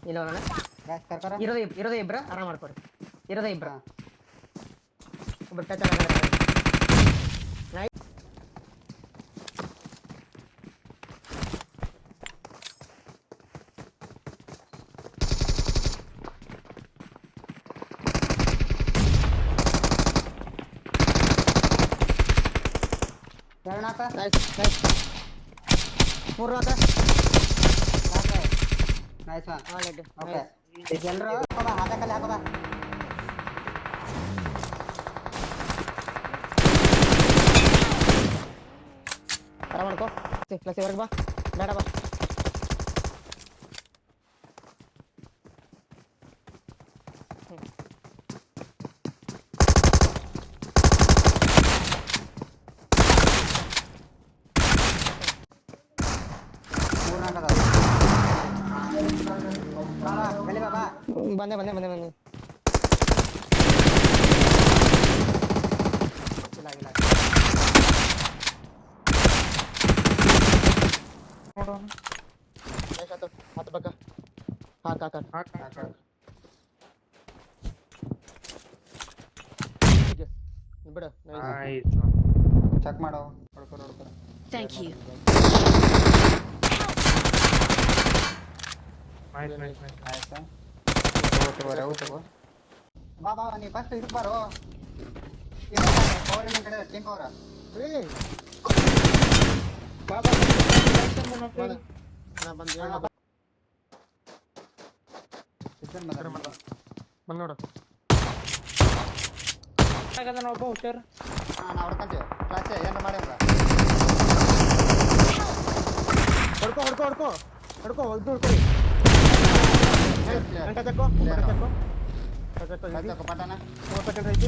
ಇಲ್ಲ ಅವನ ಬ್ಯಾಕ್ ಕರ್ಕರ ಇರೋದೇ ಇಬ್ರ ಆರಾಮ್ ಮಾಡ್ಕೊರಿ ಇರೋದೇ ಇಬ್ರ ಒಬ್ಬ ಟಚ್ ನೈಟ್ ಎರಡನಾಕ ನೈಸ್ ಮೂರು ನಾಕ ನೈಸ್ ಒನ್ ಆಲ್ರೆಡಿ ಓಕೆ ಜನರು ಹಾಕೋಬಾ ಹಾಕಲ್ಲ ಹಾಕೋಬಾ ಆರಾಮ್ ಮಾಡ್ಕೋ ಪ್ಲಸ್ ಹೊರಗೆ ಬಾ ಬೇಡ ಬಾ ಮೂರ್ನಾಕ ಬಾಬಾ ಗಲಿ ಬಾಬಾ ಬಂದೆ ಇಲ್ಲ ಇಲ್ಲ ನೈಸ್ ಆತು ಹತ್ತು ಬಕ್ಕ ಹಾಕ ಬಿಡು ನೈಸ್ ಚೆಕ್ ಮಾಡೋ ಹೊಡ್ಕೊ Thank you. ನೈಸ್ ತಗೋ ಬಾ ಬಾ ನೀ ಫಸ್ಟ್ ಇದಕ್ಕೆ ಬಾರೋ ಪವರ್ ನಿಮ್ಮ ಕಡೆ ಟೀಮ್ ಪವರ್ ನಾ ಬಂದೆ ಬಂದ್ ನೋಡು ಒಬ್ಬ ಹುಷಾರು ನಾ ಹೊಡ್ಕೊಂತೀವಿ ಕ್ಲಾಸ್ ಏನಾರ ಮಾಡಿ ಅಂತ ಹೊಡ್ಕೊ ಹೊಡ್ಕೊಳ್ಳಿ ಗಂಟೆ ತಕ್ಕೋ ಪಟಾನ 30 ಸೆಕೆಂಡ್ ಐತಿ